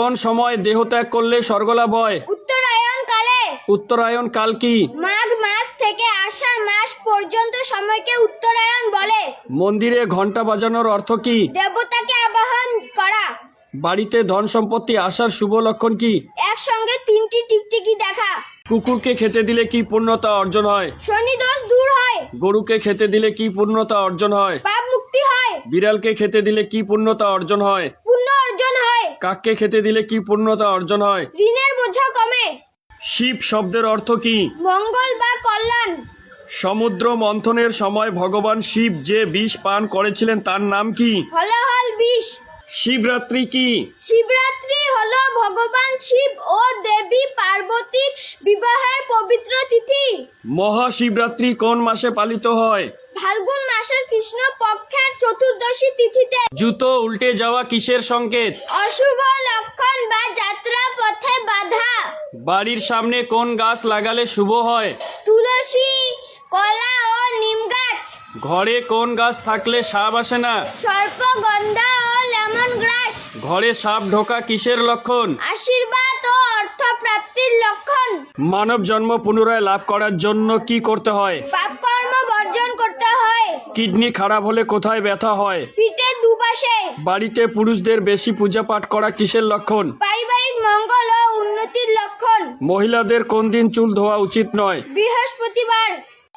কোন সময় দেহত্যাগ করলে স্বর্গলাভ হয়? উত্তরায়ণ কালে। উত্তরায়ণ কাল কি? মাঘ মাস থেকে আষাঢ় মাস পর্যন্ত সময়কে উত্তরায়ণ বলে। মন্দিরে ঘন্টা বাজানোর অর্থ কি? দেবতাকে আবাহন করা। বাড়িতে ধন সম্পত্তি আসার শুভ লক্ষণ কি? একসঙ্গে তিনটি টিকটিকি দেখা। কুকুরকে খেতে দিলে কি পূর্ণতা অর্জন হয়? শনি দোষ দূর হয়। গরুকে খেতে দিলে কি পূর্ণতা অর্জন হয়? পাপ মুক্তি হয়। বিড়ালকে খেতে দিলে কি পূর্ণতা অর্জন হয়? পুণ্য অর্জন হয়। কাককে খেতে দিলে কি পূর্ণতা অর্জন হয়? ঋণের বোঝা কমে। শিব শব্দের অর্থ কি? মঙ্গল বা কল্যাণ। সমুদ্র মন্থনের সময় ভগবান শিব যে বিষ পান করেছিলেন তার নাম কি? হলাহল বিষ। শিবরাত্রি কি? শিবরাত্রি হলো ভগবান শিব ও দেবী পার্বতীর বিবাহের পবিত্র তিথি। মহাশিবরাত্রি কোন মাসে পালিত হয়? ফাল্গুন মাসের কৃষ্ণ পক্ষের চতুর্দশী তিথিতে। জুতো উল্টে যাওয়া কিসের সংকেত? অশুভ লক্ষণ বা যাত্রা পথে বাধা। বাড়ির সামনে কোন গাছ লাগালে শুভ হয়? তুলসী, কলা ও নিম গাছ। ঘরে কোন গাছ থাকলে সাপ আসে না? সর্পগন্ধা ও লেমন গ্রাস। ঘরে সাপ ঢোকা কিসের লক্ষণ? আশীর্বাদ ও অর্থ প্রাপ্তির লক্ষণ। মানব জন্ম পুনরায় লাভ করার জন্য কি করতে হয়? পাপ কর্ম বর্জন করতে হয়। কিডনি খারাপ হলে কোথায় ব্যথা হয়? পিঠে দুপাশে। বাড়িতে পুরুষদের বেশি পূজা পাঠ করা কিসের লক্ষণ? পারিবারিক মঙ্গল ও উন্নতির লক্ষণ। মহিলাদের কোন দিন চুল ধোয়া উচিত নয়? বৃহস্পতিবার।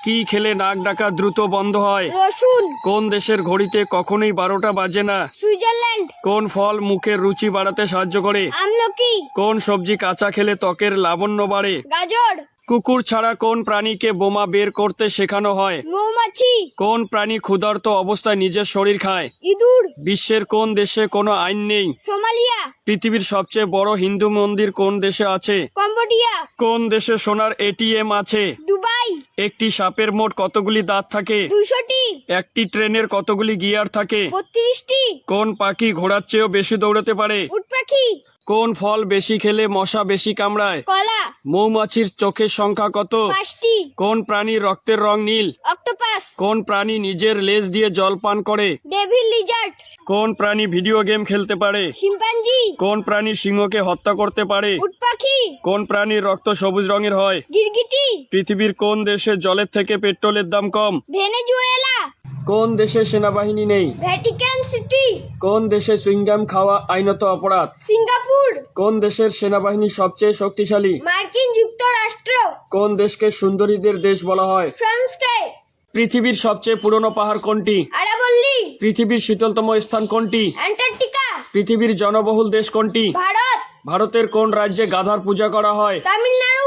কি খেলে নাক ডাকা দ্রুত বন্ধ হয়? রসুন। কোন দেশের ঘড়িতে কখনোই 12টা বাজে না? সুইজারল্যান্ড। কোন ফল মুখের রুচি বাড়াতে সাহায্য করে? আমলকি। কোন সবজি কাঁচা খেলে ত্বকের লাবণ্য বাড়ে? গাজর। কুকুর ছাড়া কোন প্রাণীকে বোমা বের করতে শেখানো হয়? মৌমাছি। কোন প্রাণী ক্ষুধার্ত অবস্থায় নিজের শরীর খায়? ইঁদুর। বিশ্বের কোন দেশে কোনো আইন নেই? সোমালিয়া। পৃথিবীর সবচেয়ে বড় হিন্দু মন্দির কোন দেশে আছে? কম্বোডিয়া। কোন দেশে সোনার এটিএম আছে? দুবাই। একটি সাপের মোট কতগুলি দাঁত থাকে? 200টি। একটি ট্রেনের কতগুলি গিয়ার থাকে? 32টি। কোন পাখি ঘোড়ার চেয়েও বেশি দৌড়াতে পারে? উট পাখি। কোন ফল বেশি খেলে মশা বেশি কামড়ায়? কলা। মৌমাছির চোখের সংখ্যা কত? 5টি। কোন প্রাণীর রক্তের রং নীল? অক্টোপাস। কোন প্রাণী নিজের লেজ দিয়ে জল পান করে? Devil Lizaad. কোন প্রাণী ভিডিও গেম খেলতে পারে? শিম্পাঞ্জি। কোন প্রাণী সিংহকে হত্যা করতে পারে? উট পাখি। কোন প্রাণীর রক্ত সবুজ রঙের হয়? গিরগিটি। পৃথিবীর কোন দেশে জলের থেকে পেট্রোলের দাম কম? ভেনেজুয়েলা। কোন দেশে সেনাবাহিনী নেই? Vatican city. কোন দেশে চুইংগাম খাওয়া আইনত অপরাধ? সিঙ্গাপুর। কোন দেশের সেনাবাহিনী সবচেয়ে শক্তিশালী? মার্কিন যুক্তরাষ্ট্র। কোন দেশকে সুন্দরীদের দেশ বলা হয়? ফ্রান্সকে। পৃথিবীর সবচেয়ে পুরনো পাহাড় কোনটি? আরাবল্লী। পৃথিবীর শীতলতম স্থান কোনটি? অ্যান্টার্কটিকা। পৃথিবীর জনবহুল দেশ কোনটি? ভারত। ভারতের কোন রাজ্যে গাধার পূজা করা হয়? তামিলনাড়ু।